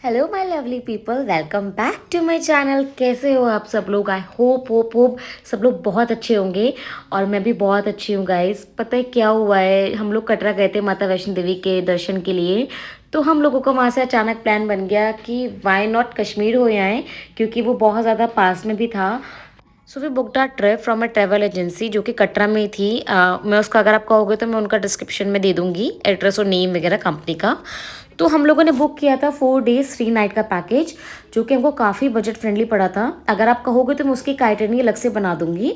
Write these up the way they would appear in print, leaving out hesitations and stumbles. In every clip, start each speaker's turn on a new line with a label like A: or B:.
A: Hello my lovely people, welcome back to my channel. कैसे हो आप सब लोग? आई होप सब लोग बहुत अच्छे होंगे और मैं भी बहुत अच्छी हूँ गाइस। पता है क्या हुआ है, हम लोग कटरा गए थे माता वैष्णो देवी के दर्शन के लिए। तो हम लोगों का वहाँ से अचानक प्लान बन गया कि वाई नॉट कश्मीर हो आए, क्योंकि वो बहुत ज़्यादा पास में भी था। So we booked our trip from a travel agency जो कि कटरा में ही थी। मैं उसका, अगर आप कहोगे तो मैं उनका डिस्क्रिप्शन में दे दूंगी, एड्रेस और नेम वगैरह कंपनी का। तो हम लोगों ने बुक किया था 4 days 3 night का पैकेज, जो कि हमको काफ़ी बजट फ्रेंडली पड़ा था। अगर आप कहोगे तो मैं उसकी काइटनी अलग से बना दूंगी,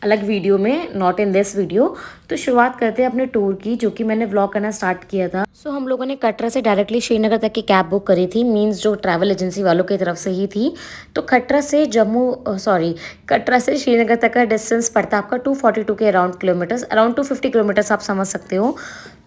A: अलग वीडियो में, नॉट इन दिस वीडियो। तो शुरुआत करते हैं अपने टूर की, जो कि मैंने व्लॉग करना स्टार्ट किया था। सो हम लोगों ने कटरा से डायरेक्टली श्रीनगर तक की कैब बुक करी थी, मीन्स जो ट्रैवल एजेंसी वालों की तरफ से ही थी। तो कटरा से श्रीनगर तक का डिस्टेंस पड़ता है आपका 242 के अराउंड किलोमीटर्स, अराउंड 250 किलोमीटर्स आप समझ सकते हो।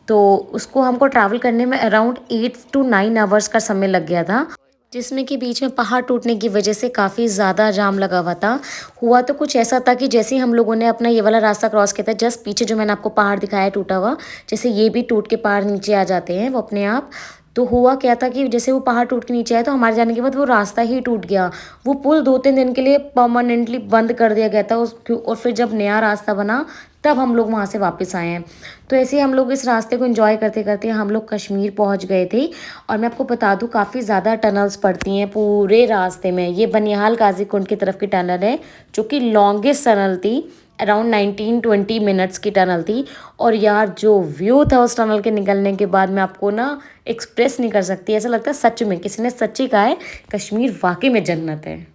A: तो उसको हमको ट्रैवल करने में अराउंड 8 to 9 आवर्स का समय लग गया था, जिसमें कि बीच में पहाड़ टूटने की वजह से काफ़ी ज़्यादा जाम लगा हुआ था। हुआ तो कुछ ऐसा था कि जैसे ही हम लोगों ने अपना ये वाला रास्ता क्रॉस किया था, जस्ट पीछे जो मैंने आपको पहाड़ दिखाया है टूटा हुआ, जैसे ये भी टूट के पहाड़ नीचे आ जाते हैं वो अपने आप। तो हुआ क्या था कि जैसे वो पहाड़ टूट के नीचे आया तो हमारे जाने के बाद वो रास्ता ही टूट गया। वो पुल 2-3 दिन के लिए परमानेंटली बंद कर दिया गया था और फिर जब नया रास्ता बना तब हम लोग वहाँ से वापस आए हैं। तो ऐसे ही हम लोग इस रास्ते को एंजॉय करते करते हम लोग कश्मीर पहुँच गए थे। और मैं आपको बता दूँ, काफ़ी ज़्यादा टनल्स पड़ती हैं पूरे रास्ते में। ये बनिहाल काजीकुंड की तरफ की टनल है, जो कि लॉन्गेस्ट टनल थी, अराउंड 19-20 मिनट्स की टनल थी। और यार जो व्यू था उस टनल के निकलने के बाद, मैं आपको ना एक्सप्रेस नहीं कर सकती। ऐसा लगता है सच में किसी ने सच्ची कहा है, कश्मीर वाकई में जन्नत है।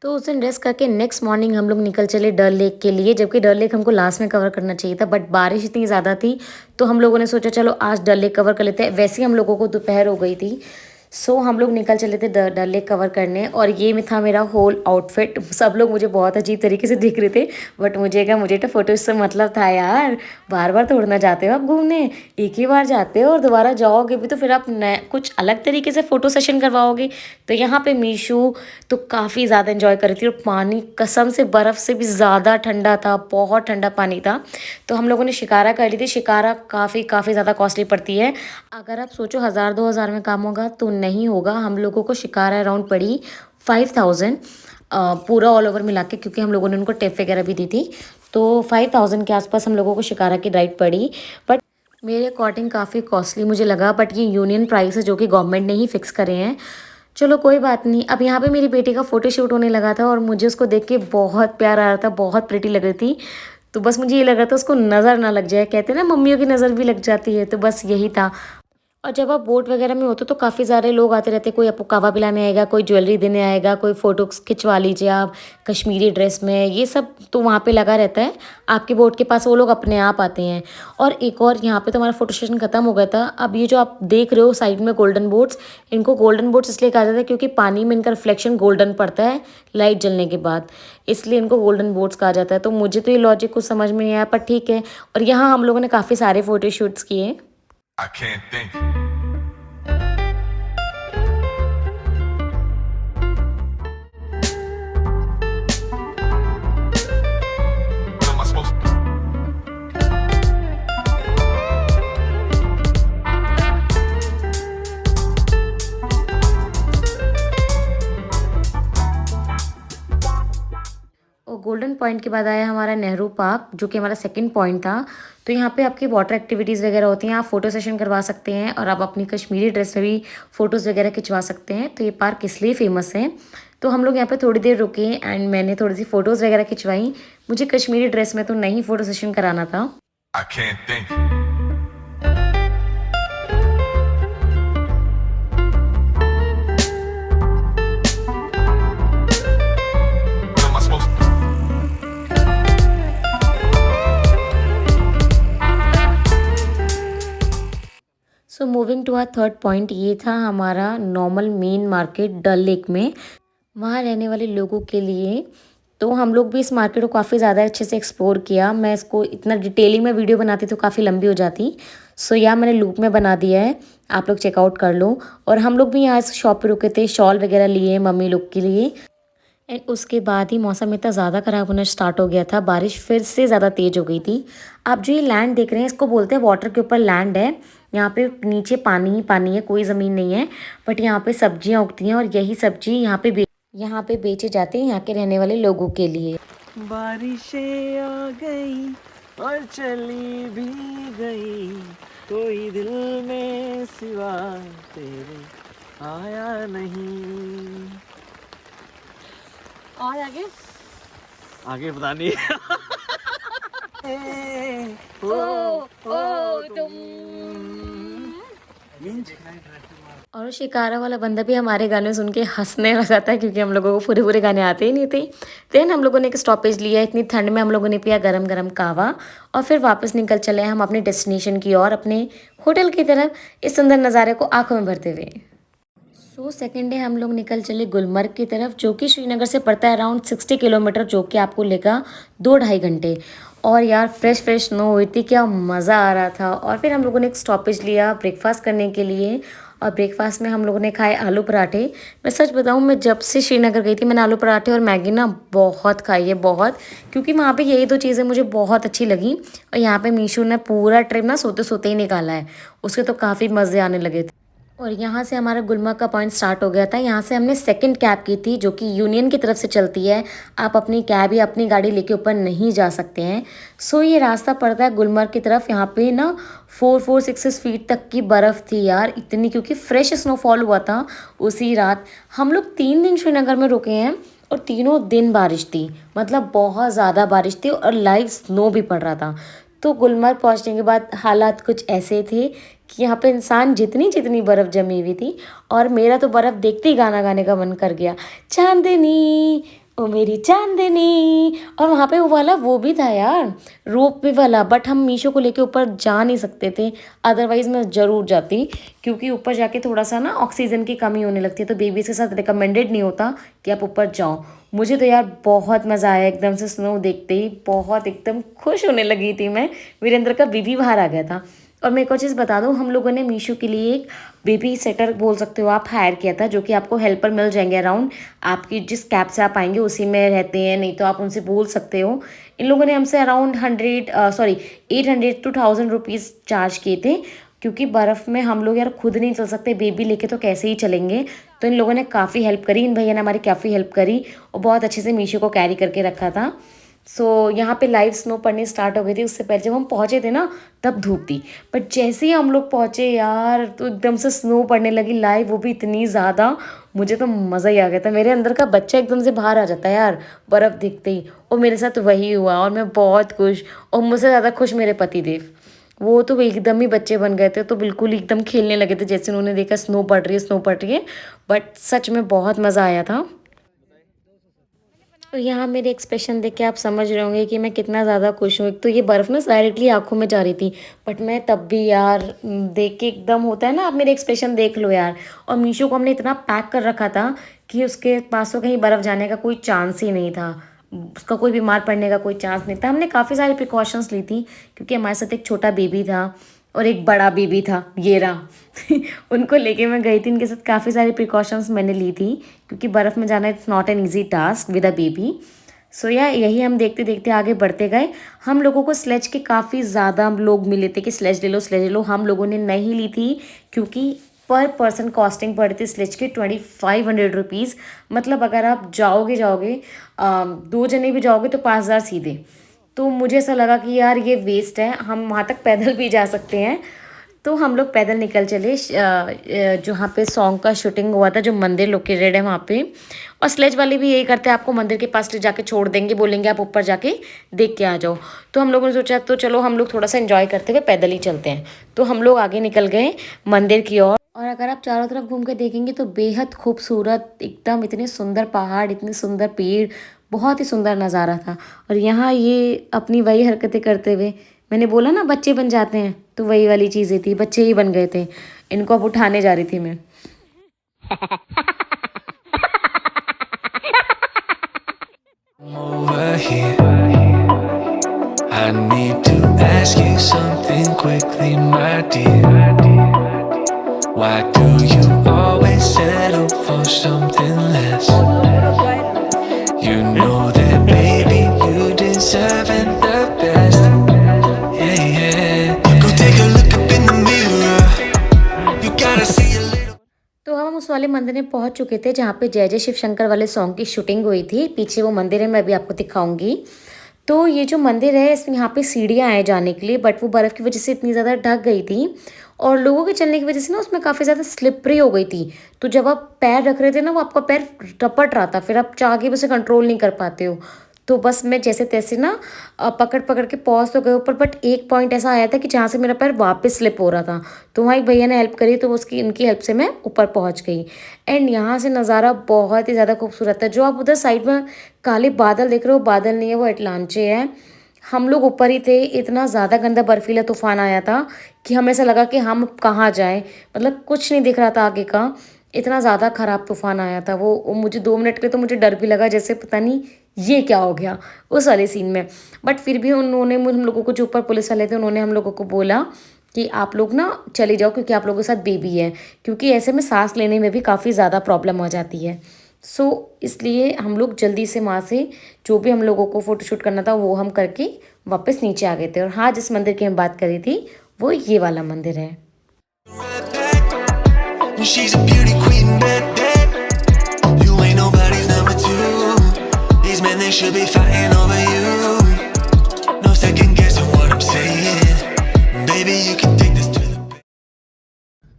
A: तो उस दिन रेस्ट करके नेक्स्ट मॉर्निंग हम लोग निकल चले डल लेक के लिए, जबकि डल लेक हमको लास्ट में कवर करना चाहिए था, बट बारिश इतनी ज़्यादा थी तो हम लोगों ने सोचा चलो आज डल लेक कवर कर लेते हैं। वैसे ही हम लोगों को दोपहर हो गई थी। सो हम लोग निकल चले थे डल लेक कवर करने, और ये में था मेरा होल आउटफिट। सब लोग मुझे बहुत अजीब तरीके से देख रहे थे, बट मुझे तो फोटो से मतलब था यार। बार बार थोड़ा ना जाते हो आप घूमने, एक ही बार जाते हो और दोबारा जाओगे भी तो फिर आप नए कुछ अलग तरीके से फ़ोटो सेशन करवाओगे। तो यहाँ पे मीशू तो काफ़ी ज़्यादा इन्जॉय कर रही थी, और पानी कसम से बर्फ़ से भी ज़्यादा ठंडा था, बहुत ठंडा पानी था। तो हम लोगों ने शिकारा कर ली थी। शिकारा काफ़ी काफ़ी ज़्यादा कॉस्टली पड़ती है। अगर आप सोचो 1000-2000 में काम होगा तो नहीं होगा। हम लोगों को शिकारा अराउंड पड़ी 5000, पूरा ऑल ओवर मिला के, क्योंकि हम लोगों ने उनको टिप वगैरह भी दी थी। तो 5000 के आसपास हम लोगों को शिकारा की राइड पड़ी। बट मेरे अकॉर्डिंग काफ़ी कॉस्टली मुझे लगा, बट ये यूनियन प्राइस है जो कि गवर्नमेंट ने ही फिक्स करे हैं। चलो कोई बात नहीं। अब यहाँ पे मेरी बेटी का फ़ोटोशूट होने लगा था और मुझे उसको देख के बहुत प्यार आ रहा था, बहुत प्रिटी लग रही थी। तो बस मुझे ये लग रहा था उसको नज़र ना लग जाए, कहते हैं ना मम्मियों की नज़र भी लग जाती है, तो बस यही था। और जब आप बोट वगैरह में होते हो तो काफ़ी सारे लोग आते रहते हैं, कोई आपको कहवा पिलाने आएगा, कोई ज्वेलरी देने आएगा, कोई फ़ोटो खिंचवा लीजिए आप कश्मीरी ड्रेस में, ये सब तो वहाँ पे लगा रहता है। आपकी बोट के पास वो लोग अपने आप आते हैं। और एक और, यहाँ पे तो हमारा फोटो सेशन ख़त्म हो गया था। अब ये जो आप देख रहे हो साइड में गोल्डन बोट्स, इनको गोल्डन बोट्स इसलिए कहा जाता है क्योंकि पानी में इनका रिफ्लेक्शन गोल्डन पड़ता है लाइट जलने के बाद, इसलिए इनको गोल्डन बोट्स कहा जाता है। तो मुझे तो ये लॉजिक कुछ समझ में नहीं आया, पर ठीक है। और यहाँ हम लोगों ने काफ़ी सारे फ़ोटो शूट्स किए। I can't think. What am I supposed to? और गोल्डन पॉइंट के बाद आया हमारा नेहरू पार्क, जो कि हमारा सेकंड पॉइंट था। तो यहाँ पे आपकी वाटर एक्टिविटीज़ वगैरह होती हैं, आप फ़ोटो सेशन करवा सकते हैं और आप अपनी कश्मीरी ड्रेस में भी फ़ोटोज़ वगैरह खिंचवा सकते हैं। तो ये पार्क इसलिए फ़ेमस है। तो हम लोग यहाँ पे थोड़ी देर रुके एंड मैंने थोड़ी सी फ़ोटोज़ वगैरह खिंचवाई। मुझे कश्मीरी ड्रेस में तो नहीं फ़ोटो सेशन कराना था। I can't think. What am I supposed to? So moving to our third point, ये था हमारा normal main market Dal Lake में, वहाँ रहने वाले लोगों के लिए। तो हम लोग भी इस मार्केट को काफ़ी ज़्यादा अच्छे से एक्सप्लोर किया। मैं इसको इतना डिटेलिंग में वीडियो बनाती तो काफ़ी लंबी हो जाती। सो यहाँ मैंने लूप में बना दिया है, आप लोग चेकआउट कर लो। और हम लोग भी यहाँ इस शॉप पे रुके थे, शॉल वगैरह लिए मम्मी लोग के लिए। एंड उसके बाद ही मौसम इतना ज़्यादा ख़राब होना स्टार्ट हो गया था, बारिश फिर से ज़्यादा तेज़ हो गई थी। आप जो ये लैंड देख रहे हैं इसको बोलते हैं वाटर के ऊपर लैंड है। यहाँ पे नीचे पानी ही पानी है, कोई ज़मीन नहीं है, बट यहाँ पे सब्जियाँ उगती हैं और यही सब्जी यहाँ पे बेचे जाते हैं यहाँ के रहने वाले लोगों के लिए।
B: बारिशें आ गई और चली भी गई, कोई दिल में सिवा तेरे आया नहीं।
A: और आगे
B: आगे पता नहीं।
A: और शिकारा वाला बंदा भी हमारे गाने सुन के हंसने लगा था, क्योंकि हम लोगों को पूरे पूरे गाने आते ही नहीं थे। देन हम लोगों ने एक स्टॉपेज लिया, इतनी ठंड में हम लोगों ने पिया गरम गरम कहवा और फिर वापस निकल चले हम अपने डेस्टिनेशन की ओर, अपने होटल की तरफ, इस सुंदर नज़ारे को आंखों में भरते हुए। सेकेंड डे हम लोग निकल चले गुलमर्ग की तरफ, जो कि श्रीनगर से पड़ता है अराउंड 60 किलोमीटर, जो कि आपको लेगा 2-2.5 घंटे। और यार फ्रेश फ्रेश स्नो हुई थी, क्या मज़ा आ रहा था। और फिर हम लोगों ने एक स्टॉपेज लिया ब्रेकफास्ट करने के लिए, और ब्रेकफास्ट में हम लोगों ने खाए आलू पराठे। मैं सच बताऊं, मैं जब से श्रीनगर गई थी मैंने आलू पराठे और मैगी ना बहुत खाई है, बहुत, क्योंकि वहाँ पे यही दो चीज़ें मुझे बहुत अच्छी लगी। और यहाँ पे मीशू ने पूरा ट्रिप ना सोते सोते ही निकाला है, उसके तो काफ़ी मज़े आने लगे थे। और यहाँ से हमारा गुलमर्ग का पॉइंट स्टार्ट हो गया था। यहाँ से हमने सेकंड कैब की थी, जो कि यूनियन की तरफ से चलती है। आप अपनी कैब या अपनी गाड़ी लेके ऊपर नहीं जा सकते हैं। ये रास्ता पड़ता है गुलमर्ग की तरफ। यहाँ पे ना 4-6 फीट तक की बर्फ़ थी यार, इतनी, क्योंकि फ्रेश स्नोफॉल हुआ था उसी रात। हम लोग 3 दिन श्रीनगर में रुके हैं और तीनों दिन बारिश थी, मतलब बहुत ज़्यादा बारिश थी और लाइव स्नो भी पड़ रहा था। तो गुलमर्ग पहुंचने के बाद हालात कुछ ऐसे थे कि यहाँ पे इंसान जितनी जितनी बर्फ़ जमी हुई थी, और मेरा तो बर्फ़ देखते ही गाना गाने का मन कर गया, चांदनी ओ मेरी चांदनी। और वहाँ पे वो भी था यार, रोप वे वाला, बट हम मीशो को लेके ऊपर जा नहीं सकते थे, अदरवाइज़ मैं ज़रूर जाती, क्योंकि ऊपर जाके थोड़ा सा ना ऑक्सीजन की कमी होने लगती है, तो बेबीज़ के साथ रिकमेंडेड नहीं होता कि आप ऊपर जाओ। मुझे तो यार बहुत मज़ा आया, एकदम से स्नो देखते ही बहुत एकदम खुश होने लगी थी मैं। मेरे अंदर का बेबी बाहर आ गया था। और मैं एक और चीज़ बता दूँ, हम लोगों ने मीशो के लिए एक बेबी सेटर बोल सकते हो आप, हायर किया था, जो कि आपको हेल्पर मिल जाएंगे अराउंड, आपकी जिस कैब से आप आएंगे उसी में रहते हैं, नहीं तो आप उनसे बोल सकते हो। इन लोगों ने हमसे अराउंड 800 to 1000 रुपीज़ चार्ज किए थे, क्योंकि बर्फ़ में हम लोग यार खुद नहीं चल सकते, बेबी लेके तो कैसे ही चलेंगे। तो इन लोगों ने काफ़ी हेल्प करी, इन भैया ने हमारी काफ़ी हेल्प करी और बहुत अच्छे से मीशो को कैरी करके रखा था। यहाँ पे लाइव स्नो पड़नी स्टार्ट हो गई थी। उससे पहले जब हम पहुँचे थे ना तब धूप थी, बट जैसे ही हम लोग पहुँचे यार तो एकदम से स्नो पड़ने लगी लाइव, वो भी इतनी ज़्यादा, मुझे तो मज़ा ही आ गया था। मेरे अंदर का बच्चा एकदम से बाहर आ जाता है यार बर्फ़ दिखते ही, और मेरे साथ वही हुआ और मैं बहुत खुश, और मुझसे ज़्यादा खुश मेरे पति देव, वो तो एकदम ही बच्चे बन गए थे, तो बिल्कुल एकदम खेलने लगे थे जैसे उन्होंने देखा स्नो पड़ रही है। बट सच में बहुत मज़ा आया था। तो यहाँ मेरे एक्सप्रेशन देख के आप समझ रहे होंगे कि मैं कितना ज़्यादा खुश हूँ। एक तो ये बर्फ़ ना डायरेक्टली आंखों में जा रही थी, बट मैं तब भी यार देख के एकदम, होता है ना, आप मेरे एक्सप्रेशन देख लो यार। और मीशो को हमने इतना पैक कर रखा था कि उसके पास तो कहीं बर्फ़ जाने का कोई चांस ही नहीं था, उसका कोई बीमार पड़ने का कोई चांस नहीं था। हमने काफ़ी सारी प्रिकॉशंस ली थी, क्योंकि हमारे साथ एक छोटा बेबी था और एक बड़ा बेबी था, ये रहा। उनको लेके मैं गई थी, इनके साथ काफ़ी सारी प्रिकॉशंस मैंने ली थी, क्योंकि बर्फ़ में जाना it's not an easy task with a baby. यही हम देखते देखते आगे बढ़ते गए। हम लोगों को स्लेज के काफ़ी ज़्यादा लोग मिले थे कि स्लेज ले लो। हम लोगों ने नहीं ली थी, क्योंकि पर पर्सन कॉस्टिंग पड़ी थी स्लेज के 2500 रुपीज़। मतलब अगर आप जाओगे 2 जने भी जाओगे तो 5000 सीधे। तो मुझे ऐसा लगा कि यार ये वेस्ट है, हम वहाँ तक पैदल भी जा सकते हैं। तो हम लोग पैदल निकल चले जहाँ पे सॉन्ग का शूटिंग हुआ था, जो मंदिर लोकेटेड है वहाँ पे। और स्लेज वाले भी यही करते हैं, आपको मंदिर के पास ले जाके छोड़ देंगे, बोलेंगे आप ऊपर जाके देख के आ जाओ। तो हम लोगों ने सोचा तो चलो हम लोग थोड़ा सा एंजॉय करते हुए पैदल ही चलते हैं। तो हम लोग आगे निकल गए मंदिर की ओर। और अगर आप चारों तरफ घूम के देखेंगे तो बेहद खूबसूरत, एकदम इतने सुंदर पहाड़, इतने सुंदर पेड़, बहुत ही सुंदर नज़ारा था। और यहाँ ये अपनी वही हरकतें करते हुए, मैंने बोला ना बच्चे बन जाते हैं, तो वही वाली चीज़ें थी, बच्चे ही बन गए थे। इनको अब उठाने जा रही थी मैं।
B: Over here, I need to ask you something quickly, my dear. Why do you always settle for something less? You know that, baby, you deserve the best. Yeah, yeah. Go take a look up in the mirror.
A: वाले मंदिर में पहुंच चुके थे जहाँ पे जय जय शिव शंकर वाले सॉन्ग की शूटिंग हुई थी। पीछे वो मंदिर है, मैं अभी आपको दिखाऊंगी। तो ये जो मंदिर है इसमें यहाँ पे सीढ़ियाँ हैं जाने के लिए, बट वो बर्फ़ की वजह से इतनी ज़्यादा ढक गई थी और लोगों के चलने की वजह से ना उसमें काफ़ी ज़्यादा स्लिपरी हो गई थी। तो जब आप पैर रख रहे थे ना वो आपका पैर टपट रहा था, फिर आप आगे भी उसे कंट्रोल नहीं कर पाते हो। तो बस मैं जैसे तैसे ना पकड़ पकड़ के पहुँच तो गए ऊपर, बट एक पॉइंट ऐसा आया था कि जहाँ से मेरा पैर वापस स्लिप हो रहा था। तो वहाँ एक भैया ने हेल्प करी, तो उसकी उनकी हेल्प से मैं ऊपर पहुँच गई। एंड यहाँ से नज़ारा बहुत ही ज़्यादा खूबसूरत है। जो आप उधर साइड में काले बादल देख रहे हो, बादल नहीं है, वो एटलांचे है। हम लोग ऊपर ही थे, इतना ज़्यादा गंदा बर्फीला तूफान आया था कि हमें ऐसा लगा कि हम कहाँ जाएं, मतलब कुछ नहीं दिख रहा था आगे का। इतना ज़्यादा ख़राब तूफान आया था वो मुझे 2 मिनट के लिए तो मुझे डर भी लगा, जैसे पता नहीं ये क्या हो गया उस वाले सीन में। बट फिर भी उन्होंने हम लोगों को, जो ऊपर पुलिस वाले थे, उन्होंने हम लोगों को बोला कि आप लोग ना चले जाओ क्योंकि आप लोगों के साथ बेबी है, क्योंकि ऐसे में सांस लेने में भी काफ़ी ज़्यादा प्रॉब्लम हो जाती है। सो इसलिए हम लोग जल्दी से वहाँ से जो भी हम लोगों को फ़ोटोशूट करना था वो हम करके वापस नीचे आ गए थे। और हाँ, जिस मंदिर की मैं बात करी थी वो ये वाला मंदिर है।
B: She's a beauty queen, bad, bad. You ain't nobody's number two. These men, they should be fighting over you. No second guessing what I'm saying. Baby, you can take this to the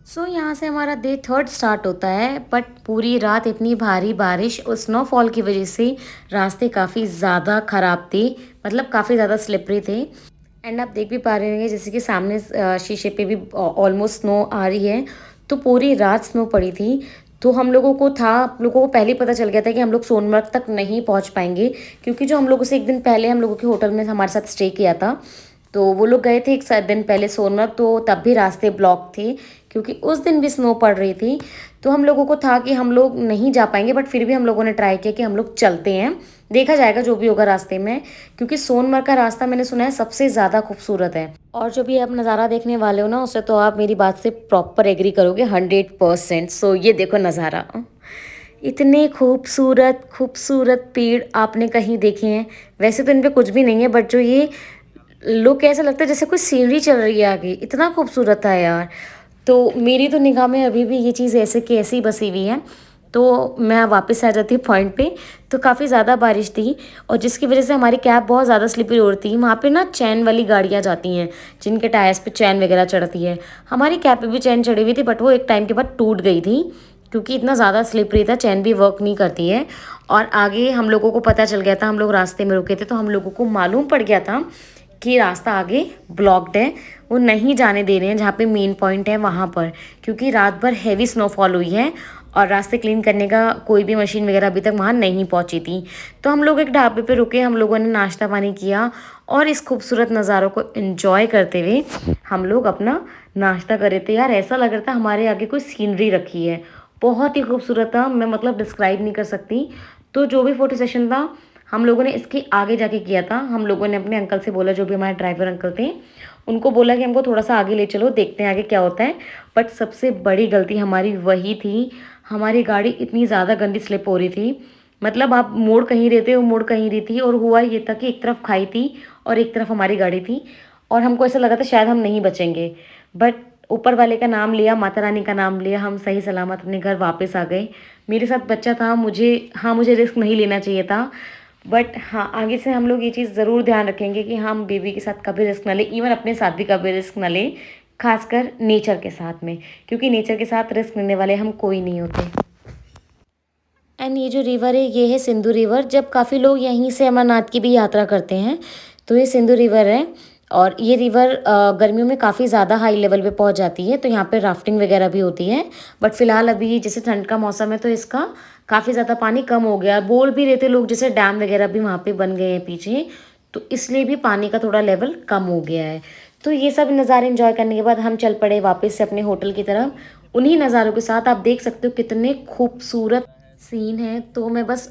A: सो यहाँ से हमारा day 3 start होता है, but पूरी रात इतनी भारी बारिश और स्नोफॉल की वजह से रास्ते काफ़ी ज़्यादा ख़राब थे, मतलब काफ़ी ज़्यादा स्लिपरी थे। एंड आप देख भी पा रहे होंगे जैसे कि सामने शीशे पे भी ऑलमोस्ट स्नो आ रही है। तो पूरी रात स्नो पड़ी थी। तो हम लोगों को पहले ही पता चल गया था कि हम लोग सोनमर्ग तक नहीं पहुंच पाएंगे, क्योंकि जो हम लोगों से एक दिन पहले हम लोगों के होटल में हमारे साथ स्टे किया था, तो वो लोग गए थे एक 7 दिन पहले सोनमर्ग, तो तब भी रास्ते ब्लॉक थे क्योंकि उस दिन भी स्नो पड़ रही थी। तो हम लोगों को था कि हम लोग नहीं जा पाएंगे, बट फिर भी हम लोगों ने ट्राई किया कि हम लोग चलते हैं, देखा जाएगा जो भी होगा रास्ते में, क्योंकि सोनमर्ग का रास्ता मैंने सुना है सबसे ज़्यादा खूबसूरत है। और जो भी आप नज़ारा देखने वाले हो ना, उससे तो आप मेरी बात से प्रॉपर एग्री करोगे 100%। सो ये देखो नज़ारा, इतने खूबसूरत खूबसूरत पेड़ आपने कहीं देखे हैं? वैसे तो इन पे कुछ भी नहीं है, बट जो ये लुक ऐसा लगता है जैसे कोई सीनरी चल रही है आगे, इतना खूबसूरत था यार। तो मेरी तो निगाह में अभी भी ये चीज़ ऐसे की ऐसी बसी हुई है। तो मैं वापस आ जाती हूँ पॉइंट पे, तो काफ़ी ज़्यादा बारिश थी और जिसकी वजह से हमारी कैब बहुत ज़्यादा स्लिपरी हो रही थी। वहाँ पे ना चैन वाली गाड़ियाँ जाती हैं जिनके टायर्स पे चैन वगैरह चढ़ती है। हमारी कैब पे भी चैन चढ़ी हुई थी, बट वो एक टाइम के बाद टूट गई थी क्योंकि इतना ज़्यादा स्लिपरी था, चैन भी वर्क नहीं करती है। और आगे हम लोगों को पता चल गया था, हम लोग रास्ते में रुके थे तो हम लोगों को मालूम पड़ गया था कि रास्ता आगे ब्लॉक्ड है, वो नहीं जाने दे रहे हैं जहाँ पे मेन पॉइंट है वहाँ पर, क्योंकि रात भर हैवी स्नोफॉल हुई है और रास्ते क्लीन करने का कोई भी मशीन वगैरह अभी तक वहाँ नहीं पहुँची थी। तो हम लोग एक ढाबे पे रुके, हम लोगों ने नाश्ता पानी किया और इस खूबसूरत नज़ारों को एंजॉय करते हुए हम लोग अपना नाश्ता कर रहे थे। यार ऐसा लग रहा था हमारे आगे कोई सीनरी रखी है, बहुत ही खूबसूरत था, मैं मतलब डिस्क्राइब नहीं कर सकती। तो जो भी फ़ोटो सेशन था हम लोगों ने इसके आगे जाके किया था। हम लोगों ने अपने अंकल से बोला, जो भी हमारे ड्राइवर अंकल थे, उनको बोला कि हमको थोड़ा सा आगे ले चलो, देखते हैं आगे क्या होता है। बट सबसे बड़ी गलती हमारी वही थी, हमारी गाड़ी इतनी ज़्यादा गंदी स्लिप हो रही थी, मतलब आप मोड़ कहीं रहे थे, वो मोड़ कहीं रही थी। और हुआ ये था कि एक तरफ खाई थी और एक तरफ हमारी गाड़ी थी और हमको ऐसा लगा था शायद हम नहीं बचेंगे, बट ऊपर वाले का नाम लिया, माता रानी का नाम लिया, हम सही सलामत अपने घर वापस आ गए। मेरे साथ बच्चा था, मुझे रिस्क नहीं लेना चाहिए था, बट हाँ आगे से हम लोग ये चीज़ ज़रूर ध्यान रखेंगे कि हम बेबी के साथ कभी रिस्क ना लें, इवन अपने साथ भी कभी रिस्क ना लें, खासकर नेचर के साथ में, क्योंकि नेचर के साथ रिस्क लेने वाले हम कोई नहीं होते। एंड ये जो रिवर है ये है सिंधु रिवर। जब काफ़ी लोग यहीं से अमरनाथ की भी यात्रा करते हैं तो ये सिंधु रिवर है। और ये रिवर गर्मियों में काफ़ी ज़्यादा हाई लेवल पे पहुंच जाती है, तो यहाँ पे राफ्टिंग वगैरह भी होती है। बट फिलहाल अभी जैसे ठंड का मौसम है तो इसका काफ़ी ज़्यादा पानी कम हो गया। बोल भी रहते लोग जैसे डैम वगैरह भी वहाँ पे बन गए हैं पीछे, तो इसलिए भी पानी का थोड़ा लेवल कम हो गया है। तो ये सब नज़ारे एंजॉय करने के बाद हम चल पड़े वापस से अपने होटल की तरफ। उन्हीं नज़ारों के साथ आप देख सकते हो कितने खूबसूरत सीन है। तो मैं बस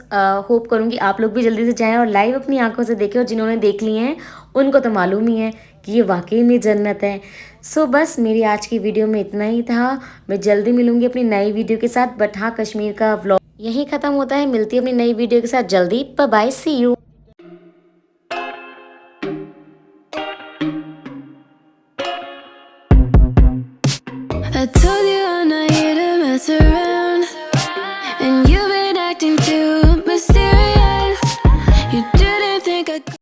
A: होप करूँगी आप लोग भी जल्दी से जाएं और लाइव अपनी आंखों से देखें, और जिन्होंने देख लिए हैं उनको तो मालूम ही है कि ये वाकई में जन्नत है। सो बस मेरी आज की वीडियो में इतना ही था। मैं जल्दी मिलूँगी अपनी नई वीडियो के साथ, बट हाँ कश्मीर का व्लॉग यहीं ख़त्म होता है। मिलती है अपनी नई वीडियो के साथ जल्दी। Bye bye, see you.
C: I told you I'm not here to mess around.